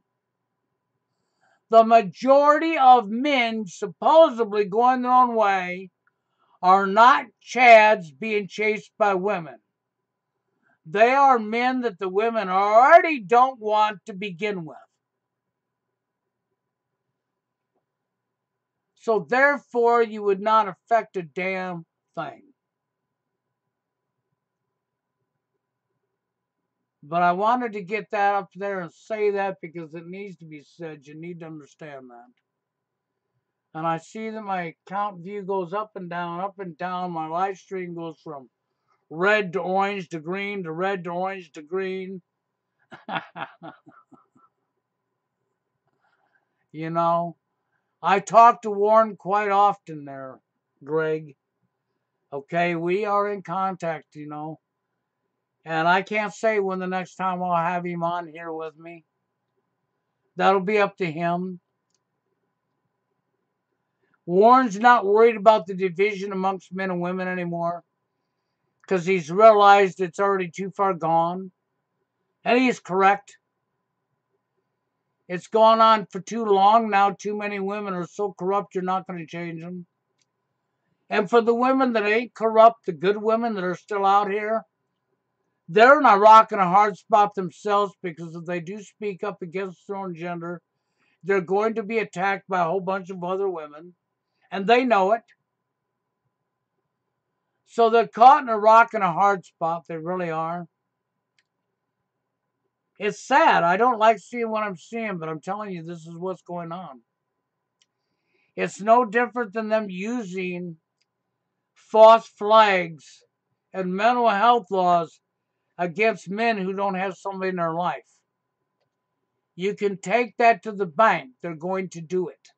The majority of men supposedly going their own way are not chads being chased by women. They are men that the women already don't want to begin with. So therefore, you would not affect a damn thing. But I wanted to get that up there and say that because it needs to be said. You need to understand that. And I see that my count view goes up and down, up and down. My live stream goes from red to orange to green to red to orange to green. You know, I talk to Warren quite often there, Greg. Okay, we are in contact, you know. And I can't say when the next time I'll have him on here with me. That'll be up to him. Warren's not worried about the division amongst men and women anymore because he's realized it's already too far gone. And he's correct. It's gone on for too long now. Too many women are so corrupt, you're not going to change them. And for the women that ain't corrupt, the good women that are still out here, they're in a rock and a hard spot themselves, because if they do speak up against their own gender, they're going to be attacked by a whole bunch of other women, and they know it. So they're caught in a rock and a hard spot. They really are. It's sad. I don't like seeing what I'm seeing, but I'm telling you, this is what's going on. It's no different than them using false flags and mental health laws against men who don't have somebody in their life. You can take that to the bank. They're going to do it.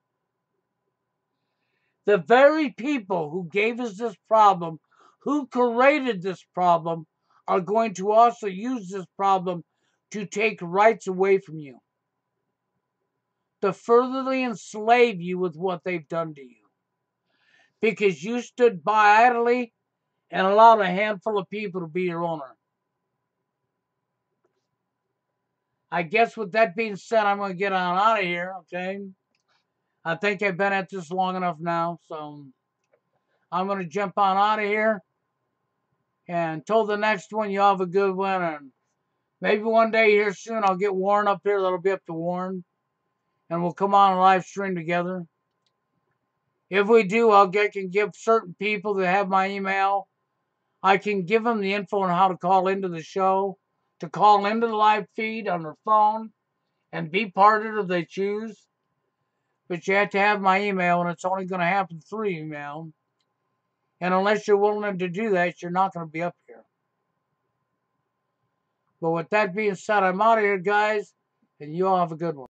The very people who gave us this problem, who created this problem, are going to also use this problem to take rights away from you, to furtherly enslave you with what they've done to you, because you stood by idly and allowed a handful of people to be your owner. I guess with that being said, I'm going to get on out of here, okay? I think I've been at this long enough now, so I'm going to jump on out of here. And until the next one, you have a good one. And maybe one day here soon, I'll get Warren up here. That'll be up to Warren. And we'll come on a live stream together. If we do, can give certain people that have my email, I can give them the info on how to call into the show, to call into the live feed on their phone, and be part of it if they choose. But you have to have my email, and it's only going to happen through email. And unless you're willing to do that, you're not going to be up here. But with that being said, I'm out of here, guys, and you all have a good one.